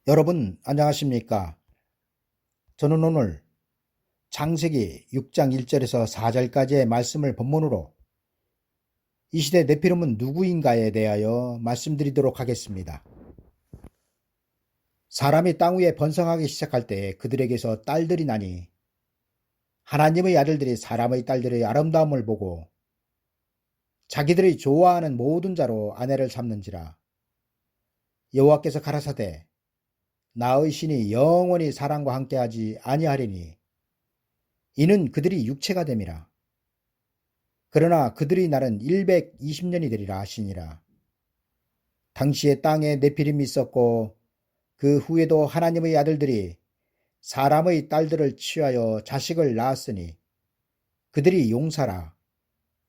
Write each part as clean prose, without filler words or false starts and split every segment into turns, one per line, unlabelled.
여러분 안녕하십니까? 저는 오늘 창세기 6장 1절에서 4절까지의 말씀을 본문으로 이 시대 네피림은 누구인가에 대하여 말씀드리도록 하겠습니다. 사람이 땅 위에 번성하기 시작할 때 그들에게서 딸들이 나니 하나님의 아들들이 사람의 딸들의 아름다움을 보고 자기들이 좋아하는 모든 자로 아내를 삼는지라. 여호와께서 가라사대 나의 신이 영원히 사람과 함께하지 아니하리니 이는 그들이 육체가 됨이라. 그러나 그들이 날은 120년이 되리라 하시니라. 당시에 땅에 네피림이 있었고 그 후에도 하나님의 아들들이 사람의 딸들을 취하여 자식을 낳았으니 그들이 용사라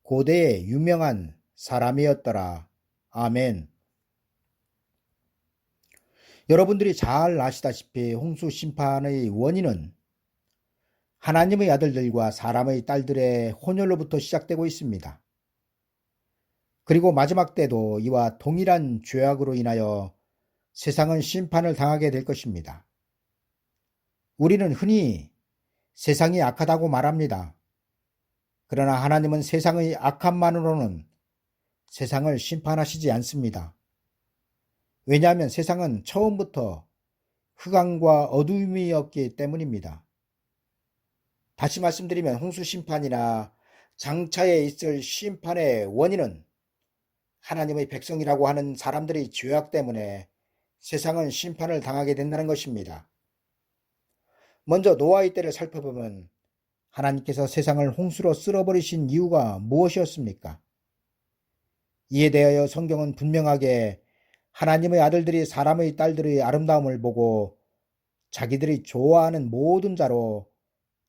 고대의 유명한 사람이었더라. 아멘. 여러분들이 잘 아시다시피 홍수 심판의 원인은 하나님의 아들들과 사람의 딸들의 혼혈로부터 시작되고 있습니다. 그리고 마지막 때도 이와 동일한 죄악으로 인하여 세상은 심판을 당하게 될 것입니다. 우리는 흔히 세상이 악하다고 말합니다. 그러나 하나님은 세상의 악함만으로는 세상을 심판하시지 않습니다. 왜냐하면 세상은 처음부터 흑암과 어두움이었기 때문입니다. 다시 말씀드리면 홍수 심판이나 장차에 있을 심판의 원인은 하나님의 백성이라고 하는 사람들의 죄악 때문에 세상은 심판을 당하게 된다는 것입니다. 먼저 노아의 때를 살펴보면 하나님께서 세상을 홍수로 쓸어버리신 이유가 무엇이었습니까? 이에 대하여 성경은 분명하게 하나님의 아들들이 사람의 딸들의 아름다움을 보고 자기들이 좋아하는 모든 자로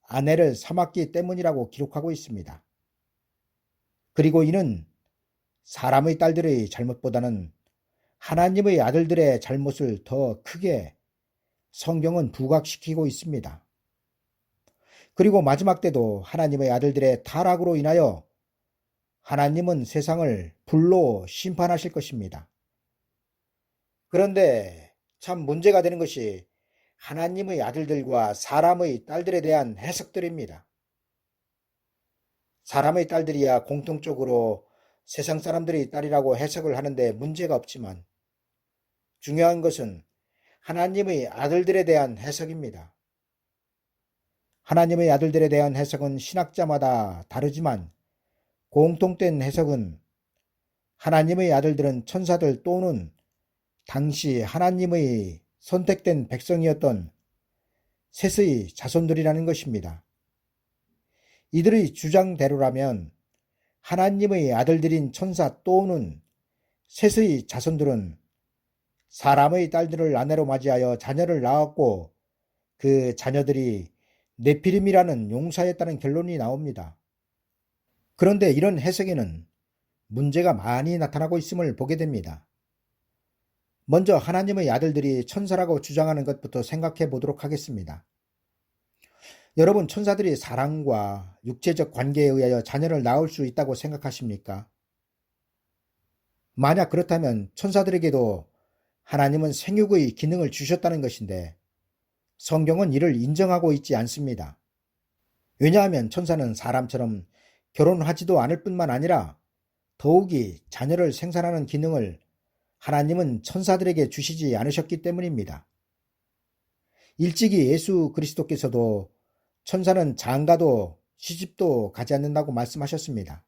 아내를 삼았기 때문이라고 기록하고 있습니다. 그리고 이는 사람의 딸들의 잘못보다는 하나님의 아들들의 잘못을 더 크게 성경은 부각시키고 있습니다. 그리고 마지막 때도 하나님의 아들들의 타락으로 인하여 하나님은 세상을 불로 심판하실 것입니다. 그런데 참 문제가 되는 것이 하나님의 아들들과 사람의 딸들에 대한 해석들입니다. 사람의 딸들이야 공통적으로 세상 사람들의 딸이라고 해석을 하는데 문제가 없지만 중요한 것은 하나님의 아들들에 대한 해석입니다. 하나님의 아들들에 대한 해석은 신학자마다 다르지만 공통된 해석은 하나님의 아들들은 천사들 또는 당시 하나님의 선택된 백성이었던 셋의 자손들이라는 것입니다. 이들의 주장대로라면 하나님의 아들들인 천사 또는 셋의 자손들은 사람의 딸들을 아내로 맞이하여 자녀를 낳았고 그 자녀들이 네피림이라는 용사였다는 결론이 나옵니다. 그런데 이런 해석에는 문제가 많이 나타나고 있음을 보게 됩니다. 먼저 하나님의 아들들이 천사라고 주장하는 것부터 생각해 보도록 하겠습니다. 여러분, 천사들이 사랑과 육체적 관계에 의하여 자녀를 낳을 수 있다고 생각하십니까? 만약 그렇다면 천사들에게도 하나님은 생육의 기능을 주셨다는 것인데 성경은 이를 인정하고 있지 않습니다. 왜냐하면 천사는 사람처럼 결혼하지도 않을 뿐만 아니라 더욱이 자녀를 생산하는 기능을 하나님은 천사들에게 주시지 않으셨기 때문입니다. 일찍이 예수 그리스도께서도 천사는 장가도 시집도 가지 않는다고 말씀하셨습니다.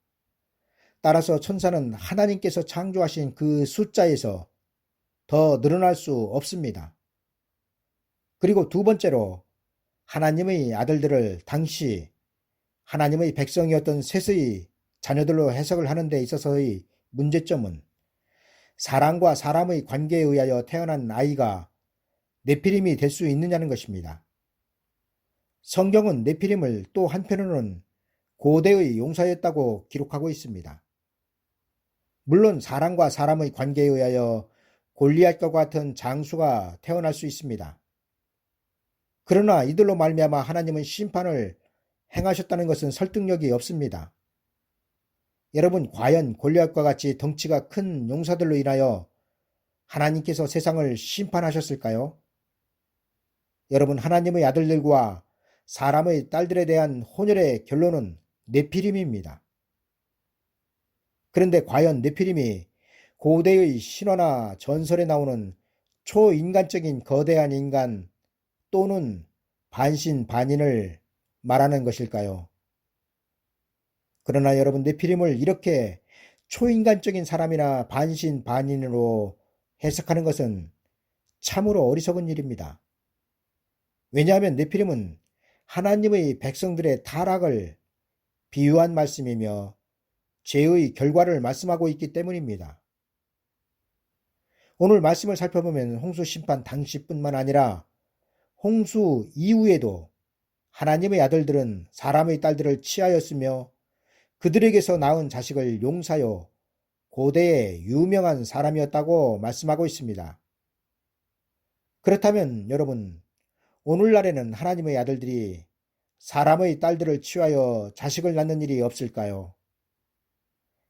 따라서 천사는 하나님께서 창조하신 그 숫자에서 더 늘어날 수 없습니다. 그리고 두 번째로 하나님의 아들들을 당시 하나님의 백성이었던 셋의 자녀들로 해석을 하는 데 있어서의 문제점은 사람과 사람의 관계에 의하여 태어난 아이가 네피림이 될 수 있느냐는 것입니다. 성경은 네피림을 또 한편으로는 고대의 용사였다고 기록하고 있습니다. 물론 사람과 사람의 관계에 의하여 골리앗과 같은 장수가 태어날 수 있습니다. 그러나 이들로 말미암아 하나님은 심판을 행하셨다는 것은 설득력이 없습니다. 여러분, 과연 골리앗과 같이 덩치가 큰 용사들로 인하여 하나님께서 세상을 심판하셨을까요? 여러분, 하나님의 아들들과 사람의 딸들에 대한 혼혈의 결론은 네피림입니다. 그런데 과연 네피림이 고대의 신화나 전설에 나오는 초인간적인 거대한 인간 또는 반신반인을 말하는 것일까요? 그러나 여러분, 네피림을 이렇게 초인간적인 사람이나 반신반인으로 해석하는 것은 참으로 어리석은 일입니다. 왜냐하면 네피림은 하나님의 백성들의 타락을 비유한 말씀이며 죄의 결과를 말씀하고 있기 때문입니다. 오늘 말씀을 살펴보면 홍수 심판 당시뿐만 아니라 홍수 이후에도 하나님의 아들들은 사람의 딸들을 취하였으며 그들에게서 낳은 자식을 용사여 고대의 유명한 사람이었다고 말씀하고 있습니다. 그렇다면 여러분, 오늘날에는 하나님의 아들들이 사람의 딸들을 취하여 자식을 낳는 일이 없을까요?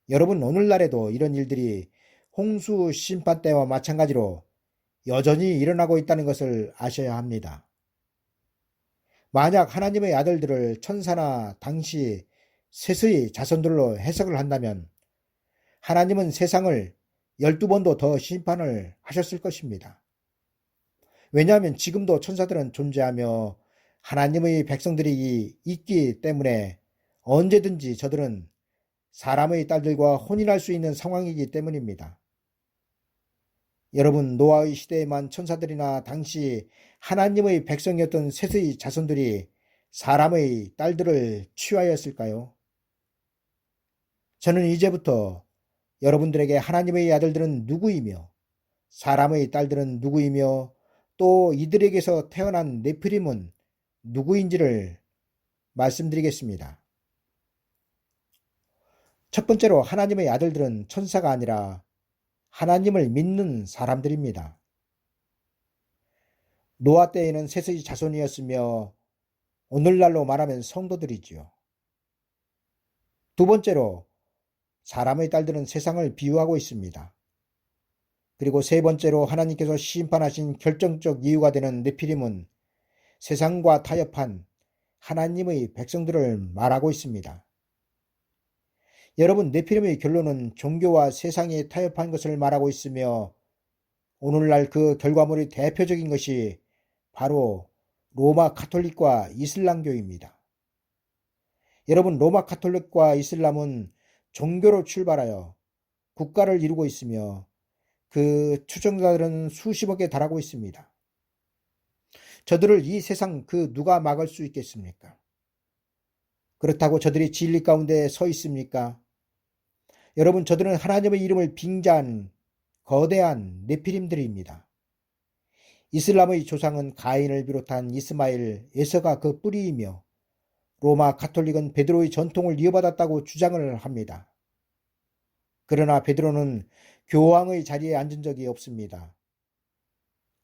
여러분, 오늘날에도 이런 일들이 홍수 심판 때와 마찬가지로 여전히 일어나고 있다는 것을 아셔야 합니다. 만약 하나님의 아들들을 천사나 당시 셋의 자손들로 해석을 한다면 하나님은 세상을 12번도 더 심판을 하셨을 것입니다. 왜냐하면 지금도 천사들은 존재하며 하나님의 백성들이 있기 때문에 언제든지 저들은 사람의 딸들과 혼인할 수 있는 상황이기 때문입니다. 여러분, 노아의 시대에만 천사들이나 당시 하나님의 백성이었던 셋의 자손들이 사람의 딸들을 취하였을까요? 저는 이제부터 여러분들에게 하나님의 아들들은 누구이며 사람의 딸들은 누구이며 또 이들에게서 태어난 네피림은 누구인지를 말씀드리겠습니다. 첫 번째로 하나님의 아들들은 천사가 아니라 하나님을 믿는 사람들입니다. 노아 때에는 셋의 자손이었으며 오늘날로 말하면 성도들이지요. 두 번째로 사람의 딸들은 세상을 비유하고 있습니다. 그리고 세 번째로 하나님께서 심판하신 결정적 이유가 되는 네피림은 세상과 타협한 하나님의 백성들을 말하고 있습니다. 여러분, 네피림의 결론은 종교와 세상에 타협한 것을 말하고 있으며 오늘날 그 결과물이 대표적인 것이 바로 로마 가톨릭과 이슬람교입니다. 여러분, 로마 가톨릭과 이슬람은 종교로 출발하여 국가를 이루고 있으며 그 추종자들은 수십억에 달하고 있습니다. 저들을 이 세상 그 누가 막을 수 있겠습니까? 그렇다고 저들이 진리 가운데 서 있습니까? 여러분, 저들은 하나님의 이름을 빙자한 거대한 네피림들입니다. 이슬람의 조상은 가인을 비롯한 이스마엘, 에서가 그 뿌리이며 로마 가톨릭은 베드로의 전통을 이어받았다고 주장을 합니다. 그러나 베드로는 교황의 자리에 앉은 적이 없습니다.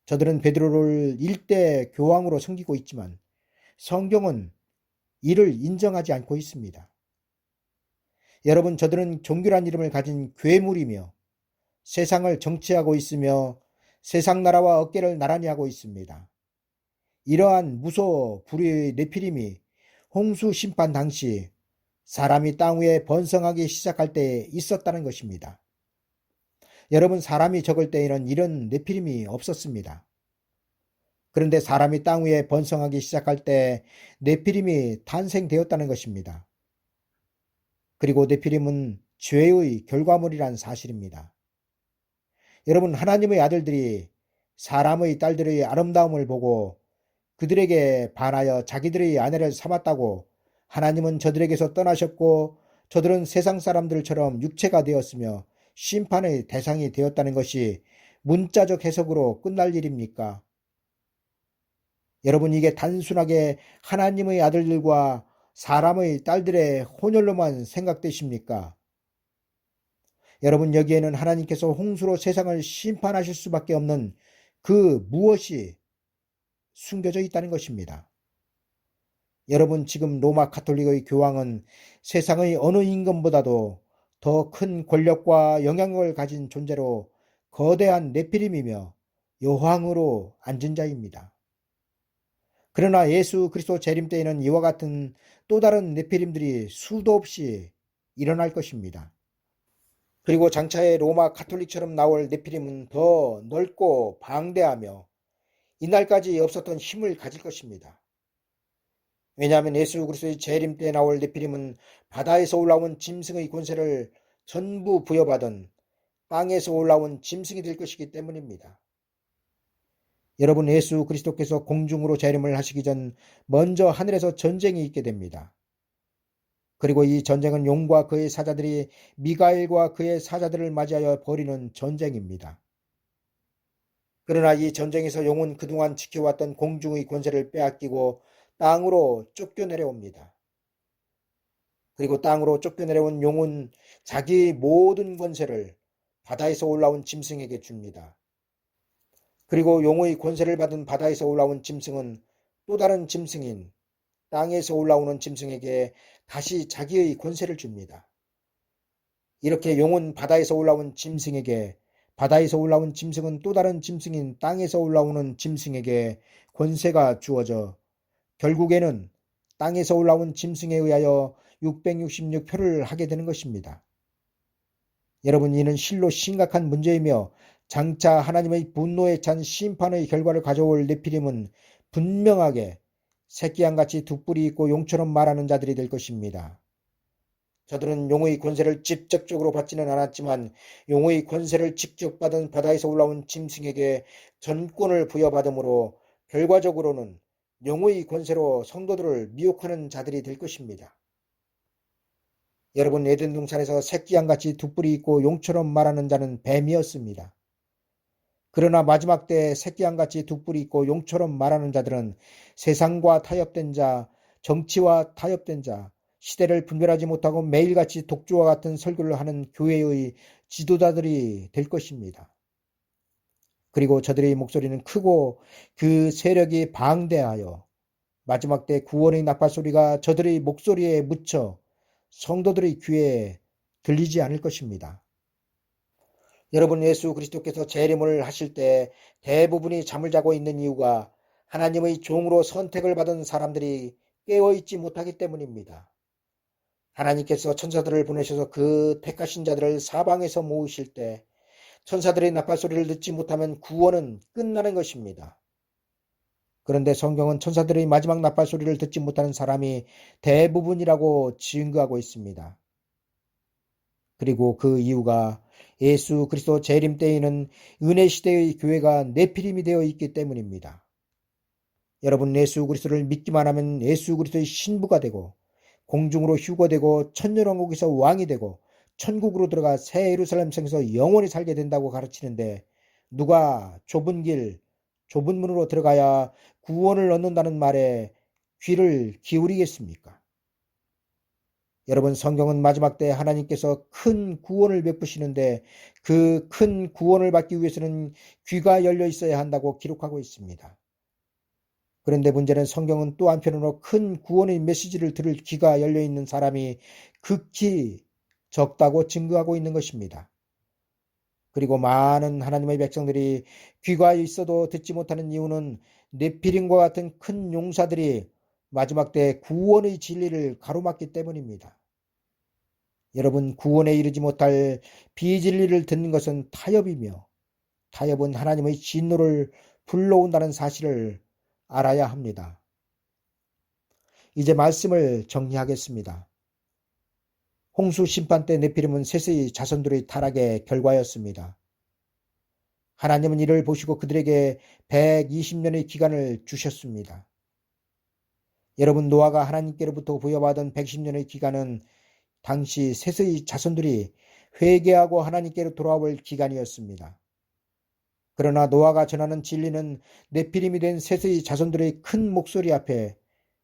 저들은 베드로를 일대 교황으로 섬기고 있지만 성경은 이를 인정하지 않고 있습니다. 여러분, 저들은 종교란 이름을 가진 괴물이며 세상을 정치하고 있으며 세상 나라와 어깨를 나란히 하고 있습니다. 이러한 무소 불의의 네피림이 홍수 심판 당시 사람이 땅 위에 번성하기 시작할 때에 있었다는 것입니다. 여러분, 사람이 적을 때에는 이런 네피림이 없었습니다. 그런데 사람이 땅 위에 번성하기 시작할 때 네피림이 탄생되었다는 것입니다. 그리고 네피림은 죄의 결과물이란 사실입니다. 여러분, 하나님의 아들들이 사람의 딸들의 아름다움을 보고 그들에게 반하여 자기들의 아내를 삼았다고 하나님은 저들에게서 떠나셨고 저들은 세상 사람들처럼 육체가 되었으며 심판의 대상이 되었다는 것이 문자적 해석으로 끝날 일입니까? 여러분, 이게 단순하게 하나님의 아들들과 사람의 딸들의 혼혈로만 생각되십니까? 여러분, 여기에는 하나님께서 홍수로 세상을 심판하실 수밖에 없는 그 무엇이 숨겨져 있다는 것입니다. 여러분, 지금 로마 가톨릭의 교황은 세상의 어느 임금보다도 더 큰 권력과 영향력을 가진 존재로 거대한 네피림이며 여왕으로 앉은 자입니다. 그러나 예수 그리스도 재림 때에는 이와 같은 또 다른 네피림들이 수도 없이 일어날 것입니다. 그리고 장차에 로마 가톨릭처럼 나올 네피림은 더 넓고 방대하며 이날까지 없었던 힘을 가질 것입니다. 왜냐하면 예수 그리스도의 재림 때 나올 네피림은 바다에서 올라온 짐승의 권세를 전부 부여받은 땅에서 올라온 짐승이 될 것이기 때문입니다. 여러분, 예수 그리스도께서 공중으로 재림을 하시기 전 먼저 하늘에서 전쟁이 있게 됩니다. 그리고 이 전쟁은 용과 그의 사자들이 미가엘과 그의 사자들을 맞이하여 벌이는 전쟁입니다. 그러나 이 전쟁에서 용은 그동안 지켜왔던 공중의 권세를 빼앗기고 땅으로 쫓겨내려옵니다. 그리고 땅으로 쫓겨내려온 용은 자기 모든 권세를 바다에서 올라온 짐승에게 줍니다. 그리고 용의 권세를 받은 바다에서 올라온 짐승은 또 다른 짐승인 땅에서 올라오는 짐승에게 다시 자기의 권세를 줍니다. 이렇게 용은 바다에서 올라온 짐승에게, 바다에서 올라온 짐승은 또 다른 짐승인 땅에서 올라오는 짐승에게 권세가 주어져 결국에는 땅에서 올라온 짐승에 의하여 666표를 하게 되는 것입니다. 여러분, 이는 실로 심각한 문제이며 장차 하나님의 분노에 찬 심판의 결과를 가져올 네피림은 분명하게 새끼양같이 두 뿔이 있고 용처럼 말하는 자들이 될 것입니다. 저들은 용의 권세를 직접적으로 받지는 않았지만 용의 권세를 직접 받은 바다에서 올라온 짐승에게 전권을 부여받음으로 결과적으로는 용의 권세로 성도들을 미혹하는 자들이 될 것입니다. 여러분, 에덴 동산에서 새끼양같이 두 뿔이 있고 용처럼 말하는 자는 뱀이었습니다. 그러나 마지막 때 새끼양같이 두 뿔이 있고 용처럼 말하는 자들은 세상과 타협된 자, 정치와 타협된 자, 시대를 분별하지 못하고 매일같이 독주와 같은 설교를 하는 교회의 지도자들이 될 것입니다. 그리고 저들의 목소리는 크고 그 세력이 방대하여 마지막 때 구원의 나팔소리가 저들의 목소리에 묻혀 성도들의 귀에 들리지 않을 것입니다. 여러분, 예수 그리스도께서 재림을 하실 때 대부분이 잠을 자고 있는 이유가 하나님의 종으로 선택을 받은 사람들이 깨어있지 못하기 때문입니다. 하나님께서 천사들을 보내셔서 그 택하신 자들을 사방에서 모으실 때 천사들의 나팔소리를 듣지 못하면 구원은 끝나는 것입니다. 그런데 성경은 천사들의 마지막 나팔소리를 듣지 못하는 사람이 대부분이라고 증거하고 있습니다. 그리고 그 이유가 예수 그리스도 재림 때에는 은혜 시대의 교회가 네피림이 되어 있기 때문입니다. 여러분, 예수 그리스도를 믿기만 하면 예수 그리스도의 신부가 되고 공중으로 휴거되고 천년왕국에서 왕이 되고 천국으로 들어가 새 예루살렘 성에서 영원히 살게 된다고 가르치는데 누가 좁은 길, 좁은 문으로 들어가야 구원을 얻는다는 말에 귀를 기울이겠습니까? 여러분, 성경은 마지막 때 하나님께서 큰 구원을 베푸시는데 그 큰 구원을 받기 위해서는 귀가 열려 있어야 한다고 기록하고 있습니다. 그런데 문제는 성경은 또 한편으로 큰 구원의 메시지를 들을 귀가 열려 있는 사람이 극히 적다고 증거하고 있는 것입니다. 그리고 많은 하나님의 백성들이 귀가 있어도 듣지 못하는 이유는 네피림과 같은 큰 용사들이 마지막 때 구원의 진리를 가로막기 때문입니다. 여러분, 구원에 이르지 못할 비진리를 듣는 것은 타협이며 타협은 하나님의 진노를 불러온다는 사실을 알아야 합니다. 이제 말씀을 정리하겠습니다. 홍수 심판 때 네피림은 셋의 자손들의 타락의 결과였습니다. 하나님은 이를 보시고 그들에게 120년의 기간을 주셨습니다. 여러분, 노아가 하나님께로부터 부여받은 110년의 기간은 당시 셋의 자손들이 회개하고 하나님께로 돌아올 기간이었습니다. 그러나 노아가 전하는 진리는 네피림이 된 셋의 자손들의 큰 목소리 앞에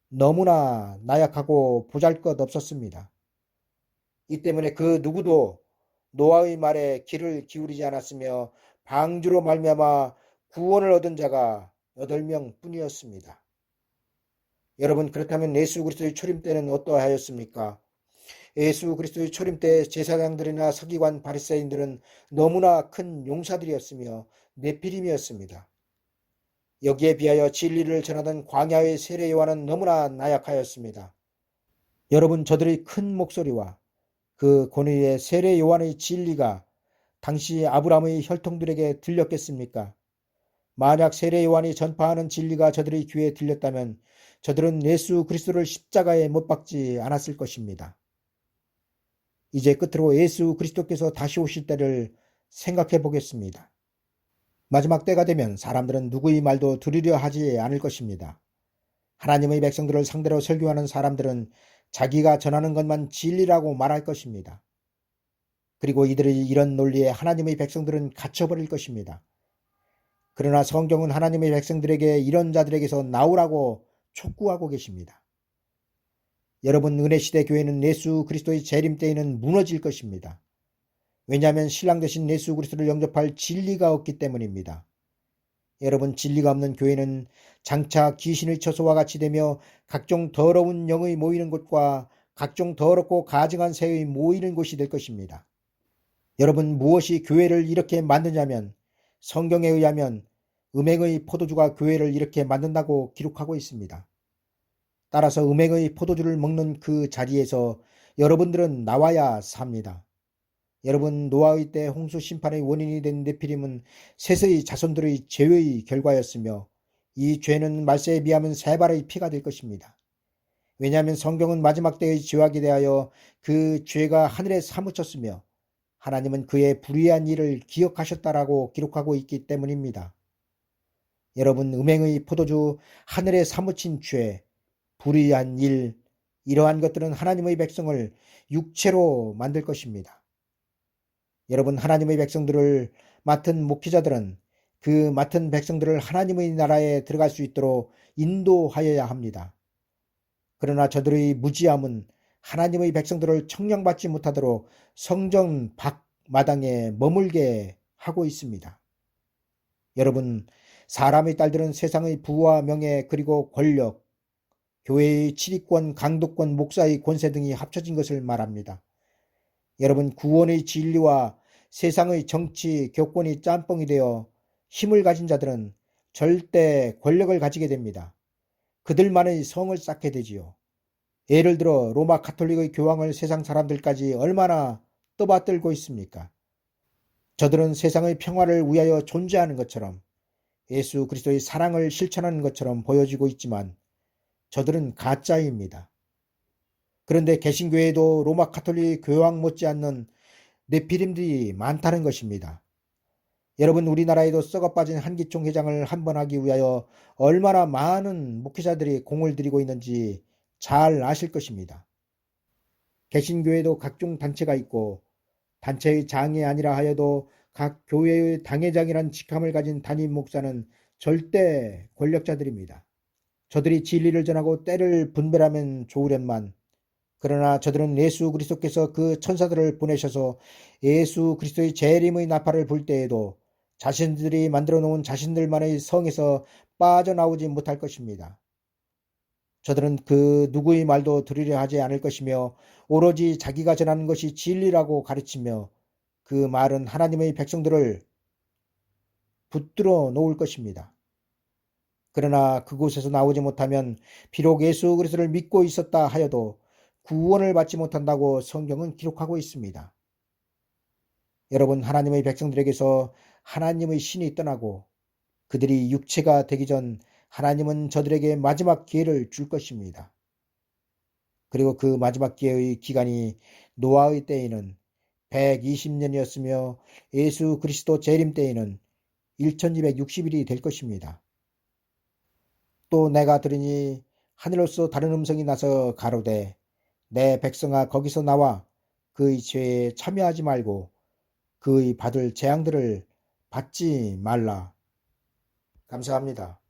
너무나 나약하고 보잘것없었습니다. 이 때문에 그 누구도 노아의 말에 귀를 기울이지 않았으며 방주로 말미암아 구원을 얻은 자가 8명 뿐이었습니다. 여러분, 그렇다면 예수 그리스도의 초림 때는 어떠하였습니까? 예수 그리스도의 초림 때 제사장들이나 서기관 바리새인들은 너무나 큰 용사들이었으며 네피림이었습니다. 여기에 비하여 진리를 전하던 광야의 세례 요한은 너무나 나약하였습니다. 여러분, 저들의 큰 목소리와 그 권위의 세례 요한의 진리가 당시 아브라함의 혈통들에게 들렸겠습니까? 만약 세례 요한이 전파하는 진리가 저들의 귀에 들렸다면 저들은 예수 그리스도를 십자가에 못 박지 않았을 것입니다. 이제 끝으로 예수 그리스도께서 다시 오실 때를 생각해 보겠습니다. 마지막 때가 되면 사람들은 누구의 말도 들으려 하지 않을 것입니다. 하나님의 백성들을 상대로 설교하는 사람들은 자기가 전하는 것만 진리라고 말할 것입니다. 그리고 이들의 이런 논리에 하나님의 백성들은 갇혀버릴 것입니다. 그러나 성경은 하나님의 백성들에게 이런 자들에게서 나오라고 촉구하고 계십니다. 여러분, 은혜시대 교회는 예수 그리스도의 재림 때에는 무너질 것입니다. 왜냐하면 신랑 되신 예수 그리스도를 영접할 진리가 없기 때문입니다. 여러분, 진리가 없는 교회는 장차 귀신의 처소와 같이 되며 각종 더러운 영의 모이는 곳과 각종 더럽고 가증한 새의 모이는 곳이 될 것입니다. 여러분, 무엇이 교회를 이렇게 만드냐면 성경에 의하면 음행의 포도주가 교회를 이렇게 만든다고 기록하고 있습니다. 따라서 음행의 포도주를 먹는 그 자리에서 여러분들은 나와야 삽니다. 여러분, 노아의 때 홍수 심판의 원인이 된 네피림은 셋의 자손들의 죄의 결과였으며 이 죄는 말세에 비하면 세 발의 피가 될 것입니다. 왜냐하면 성경은 마지막 때의 죄악에 대하여 그 죄가 하늘에 사무쳤으며 하나님은 그의 불의한 일을 기억하셨다라고 기록하고 있기 때문입니다. 여러분, 음행의 포도주, 하늘에 사무친 죄, 불의한 일, 이러한 것들은 하나님의 백성을 육체로 만들 것입니다. 여러분, 하나님의 백성들을 맡은 목회자들은 그 맡은 백성들을 하나님의 나라에 들어갈 수 있도록 인도하여야 합니다. 그러나 저들의 무지함은 하나님의 백성들을 청량받지 못하도록 성전 밖마당에 머물게 하고 있습니다. 여러분, 사람의 딸들은 세상의 부와 명예 그리고 권력, 교회의 치리권, 강도권, 목사의 권세 등이 합쳐진 것을 말합니다. 여러분, 구원의 진리와 세상의 정치, 교권이 짬뽕이 되어 힘을 가진 자들은 절대 권력을 가지게 됩니다. 그들만의 성을 쌓게 되지요. 예를 들어 로마 가톨릭의 교황을 세상 사람들까지 얼마나 떠받들고 있습니까? 저들은 세상의 평화를 위하여 존재하는 것처럼 예수 그리스도의 사랑을 실천하는 것처럼 보여지고 있지만 저들은 가짜입니다. 그런데 개신교회에도 로마 가톨릭 교황 못지않는 네피림들이 많다는 것입니다. 여러분, 우리나라에도 썩어빠진 한기총 회장을 한번 하기 위하여 얼마나 많은 목회자들이 공을 들이고 있는지 잘 아실 것입니다. 개신교회도 각종 단체가 있고 단체의 장이 아니라 하여도 각 교회의 당회장이란 직함을 가진 담임 목사는 절대 권력자들입니다. 저들이 진리를 전하고 때를 분별하면 좋으련만 그러나 저들은 예수 그리스도께서 그 천사들을 보내셔서 예수 그리스도의 재림의 나팔을 불 때에도 자신들이 만들어 놓은 자신들만의 성에서 빠져나오지 못할 것입니다. 저들은 그 누구의 말도 들으려 하지 않을 것이며 오로지 자기가 전하는 것이 진리라고 가르치며 그 말은 하나님의 백성들을 붙들어 놓을 것입니다. 그러나 그곳에서 나오지 못하면 비록 예수 그리스도를 믿고 있었다 하여도 구원을 받지 못한다고 성경은 기록하고 있습니다. 여러분, 하나님의 백성들에게서 하나님의 신이 떠나고 그들이 육체가 되기 전 하나님은 저들에게 마지막 기회를 줄 것입니다. 그리고 그 마지막 기회의 기간이 노아의 때에는 120년이었으며 예수 그리스도 재림 때에는 1260일이 될 것입니다. 또 내가 들으니 하늘로서 다른 음성이 나서 가로되 내 백성아 거기서 나와 그의 죄에 참여하지 말고 그의 받을 재앙들을 받지 말라. 감사합니다.